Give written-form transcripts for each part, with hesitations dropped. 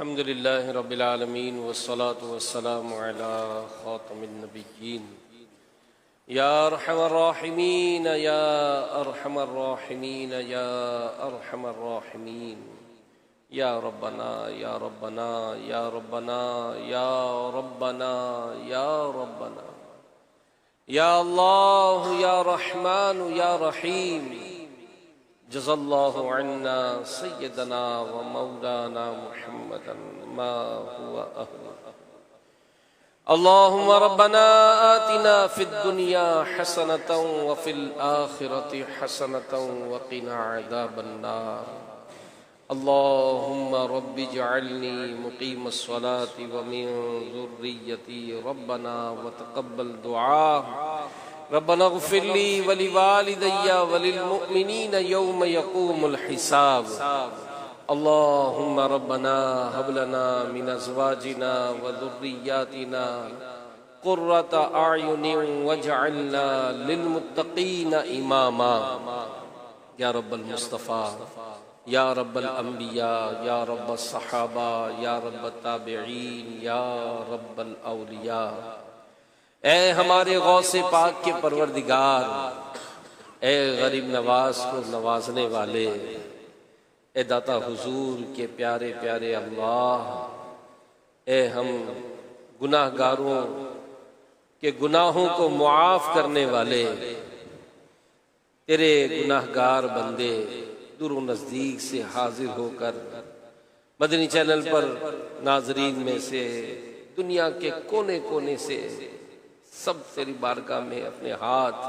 الحمد لله رب العالمين والصلاة والسلام على خاتم النبيين يا أرحم الراحمين يا أرحم الراحمين يا أرحم الراحمين يا ربنا يا ربنا يا ربنا يا ربنا يا ربنا يا الله يا رحمن يا رحيم جزا الله عنا سيدنا ومولانا محمدا ما هو أهله. اللهم ربنا آتنا في الدنيا حسنة وفي الآخرة حسنة وقنا عذاب النار. اللهم رب اجعلني مقيم الصلاة ومن ذريتي ربنا وتقبل دعاء. ربنا اغفر لي ولوالدي وللمؤمنين يوم يقوم الحساب. اللهم ربنا هب لنا من ازواجنا وذرياتنا قرة اعين واجعلنا للمتقين اماما. یا رب المصطفیٰ، یا رب الانبیاء، یا رب الصحابہ، یا رب التابعین، یا رب الاولیاء، اے ہمارے غوث پاک کے پروردگار، اے غریب نواز کو نوازنے والے، اے داتا حضور کے پیارے پیارے اللہ، اے ہم گناہ گاروں کے گناہوں کو معاف کرنے والے تیرے گناہ گار بندے دور و نزدیک سے حاضر ہو کر مدنی چینل پر ناظرین میں سے دنیا کے کونے کونے سے سب تیری بارگاہ میں اپنے ہاتھ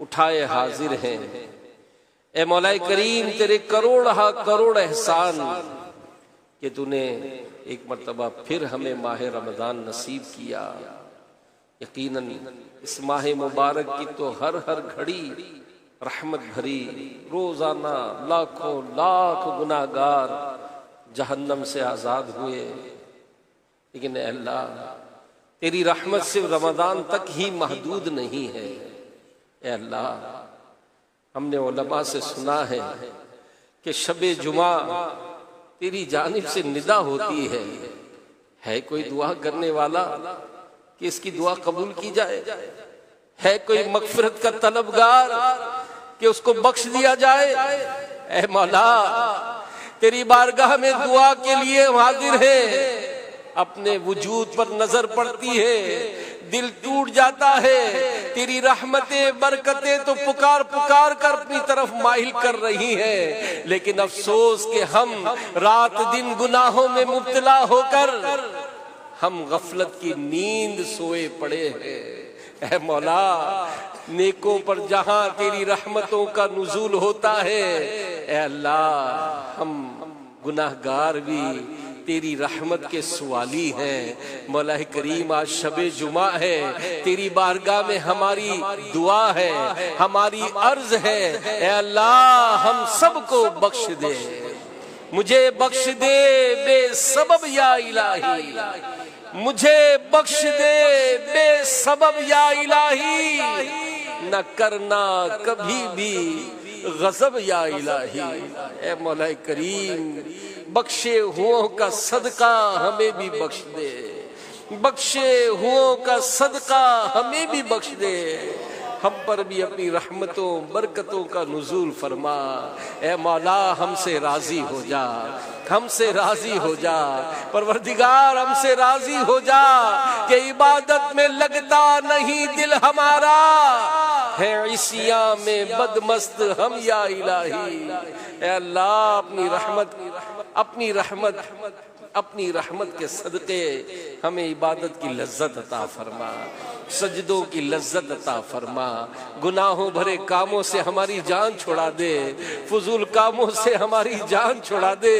اٹھائے حاضر ہیں. اے مولا کریم، تیرے کروڑ احسان کہ تو نے ایک مرتبہ پھر ہمیں ماہ رمضان نصیب کیا. یقیناً اس ماہ مبارک کی تو ہر گھڑی رحمت بھری، روزانہ لاکھوں لاکھ گناہ گار جہنم سے آزاد ہوئے. لیکن اے اللہ، تیری رحمت صرف رمضان تک ہی محدود نہیں ہے. اے اللہ، ہم نے علماء سے سنا کہ شب جمعہ تیری جانب سے ندا ہوتی ہے کوئی دعا کرنے والا کہ اس کی دعا قبول کی جائے؟ ہے کوئی مغفرت کا طلبگار کہ اس کو بخش دیا جائے؟ اے مولا، تیری بارگاہ میں دعا کے لیے حاضر ہے. اپنے وجود پر نظر پڑتی ہے، دل ٹوٹ جاتا ہے. تیری رحمتیں برکتیں تو پکار کر اپنی طرف مائل کر رہی ہیں، لیکن افسوس کہ ہم رات دن گناہوں میں مبتلا ہو کر ہم غفلت کی نیند سوئے پڑے ہیں. اے مولا، نیکوں پر جہاں تیری رحمتوں کا نزول ہوتا ہے، اے اللہ، ہم گناہ گار بھی تیری رحمت کے سوالی ہیں. مولا کریم، آج شب جمعہ ہے، تیری بارگاہ میں ہماری دعا ہے، ہماری عرض ہے. اے اللہ، ہم سب کو بخش دے. مجھے بخش دے بے سبب یا الہی، مجھے بخش دے بے سبب یا الہی، نہ کرنا کبھی بھی غضب یا الہی. اے مولا کریم، بخشے ہوں کا صدقہ ہمیں بھی بخش دے، بخشے ہوں کا صدقہ ہمیں بھی بخش دے. ہم پر بھی اپنی رحمتوں برکتوں کا نزول فرما. اے مولا، ہم سے راضی ہو جا، ہم سے راضی ہو جا. پروردگار، ہم سے راضی ہو جا کہ عبادت میں لگتا نہیں دل ہمارا ہے، عصیاں میں بدمست ہم یا الہی. اے اللہ، اپنی رحمت کے صدقے ہمیں عبادت کی لذت عطا فرما، سجدوں کی لذت عطا فرما. گناہوں بھرے کاموں سے ہماری جان چھڑا دے، فضول کاموں سے ہماری جان چھڑا دے.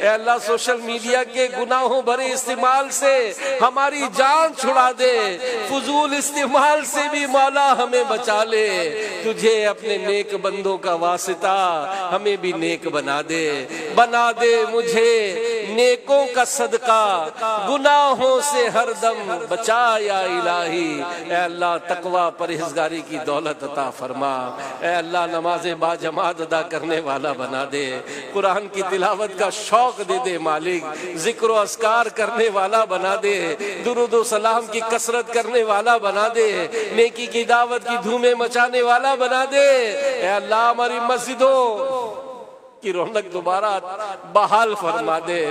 اے اللہ، سوشل میڈیا کے گناہوں بھرے استعمال سے ہماری جان چھڑا دے، فضول استعمال سے بھی مولا ہمیں بچا لے. تجھے اپنے نیک بندوں کا واسطہ ہمیں بھی نیک بنا دے. بنا دے مجھے نیکوں کا صدقہ گناہوں سے ہر دم بچا یا الہی۔ اے اللہ تقوی پرہیزگاری کی دولت عطا فرما۔ اے اللہ نماز با جماعت ادا کرنے والا بنا دے، قرآن کی تلاوت کا شوق دے دے مالک، ذکر و اذکار کرنے والا بنا دے، درود و سلام کی کثرت کرنے والا بنا دے، نیکی کی دعوت کی دھومیں مچانے والا بنا دے۔ اے اللہ ہماری مسجدوں کی رونق دوبارہ بحال فرما دے،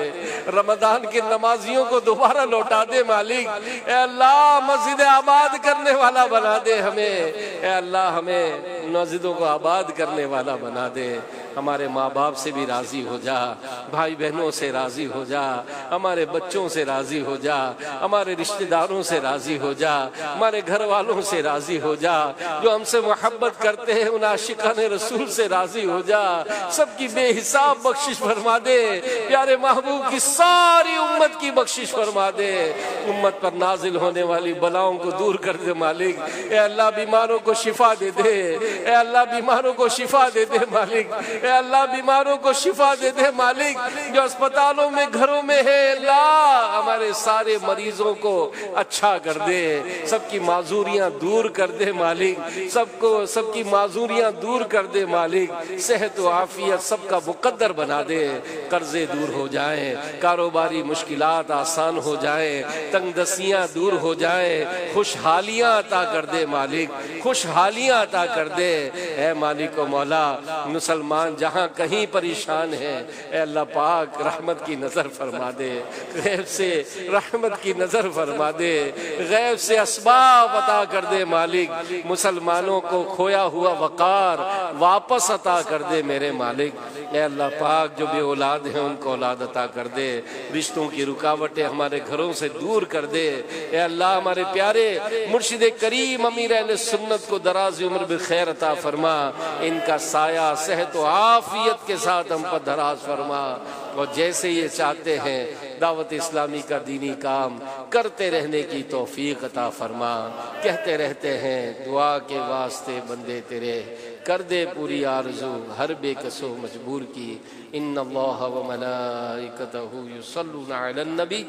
رمضان کے نمازیوں کو دوبارہ لوٹا دے مالک۔ اے اللہ مسجد آباد کرنے والا بنا دے ہمیں، اے اللہ ہمیں مسجدوں کو آباد کرنے والا بنا دے۔ ہمارے ماں باپ سے بھی راضی ہو جا، بھائی بہنوں سے راضی ہو جا، ہمارے بچوں سے راضی ہو جا، ہمارے رشتہ داروں سے راضی ہو جا، ہمارے گھر والوں سے راضی ہو جا، جو ہم سے محبت کرتے ہیں ان عاشقان رسول سے راضی ہو جا، سب کی بے حساب بخشش فرما دے، پیارے محبوب کی ساری امت کی بخشش فرما دے، امت پر نازل ہونے والی بلاؤں کو دور کر دے مالک۔ اے اللہ بیماروں کو شفا دے دے، اے اللہ بیماروں کو شفا دے دے مالک، اے اللہ بیماروں کو شفا دے دے مالک، جو اسپتالوں میں گھروں میں ہے اللہ ہمارے سارے مریضوں کو اچھا کر دے، سب کی معذوریاں دور کر دے مالک، سب کی معذوریاں دور کر دے مالک، صحت و عافیت سب کا مقدر بنا دے، قرضے دور ہو جائیں، کاروباری مشکلات آسان ہو جائیں، تنگ دستیاں دور ہو جائیں، خوشحالیاں عطا کر دے مالک، خوشحالیاں عطا کر دے۔ اے مالک و مولا مسلمان جہاں کہیں پریشان ہے، اے اللہ پاک رحمت کی نظر فرما دے، غیب سے رحمت کی نظر فرما دے، غیب سے اسباب عطا کر دے مالک، مسلمانوں کو کھویا ہوا وقار واپس عطا کر دے میرے مالک۔ اے اللہ پاک جو بے اولاد ہیں ان کو اولاد عطا کر دے، رشتوں کی رکاوٹیں ہمارے گھروں سے دور کر دے۔ اے اللہ ہمارے پیارے مرشد کریم امیر اہل سنت کو دراز عمر بخیر عطا فرما، ان کا سایہ صحت و عافیت کے ساتھ ہم پر دراز فرما، اور جیسے یہ چاہتے ہیں دعوت اسلامی کا دینی کام کرتے رہنے کی توفیق عطا فرما۔ کہتے رہتے ہیں دعا کے واسطے بندے تیرے، کر دے پوری آرزو ہر بے کس و مجبور کی۔ ان اللہ و ملائکتہ یصلون علی النبی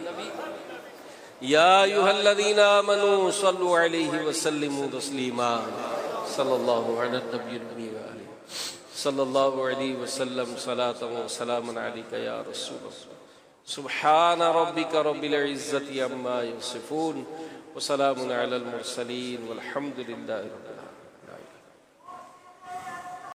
یا ایھا الذین آمنوا صلوا علیہ وسلموا تسلیما۔ صلی اللہ علی النبی الامین وآلہ صلی اللہ علیہ وسلم صلاۃ و سلام علیک یا رسول اللہ۔ سبحان ربک رب العزۃ عما یصفون وسلام علی المرسلین والحمد للہ رب العالمین۔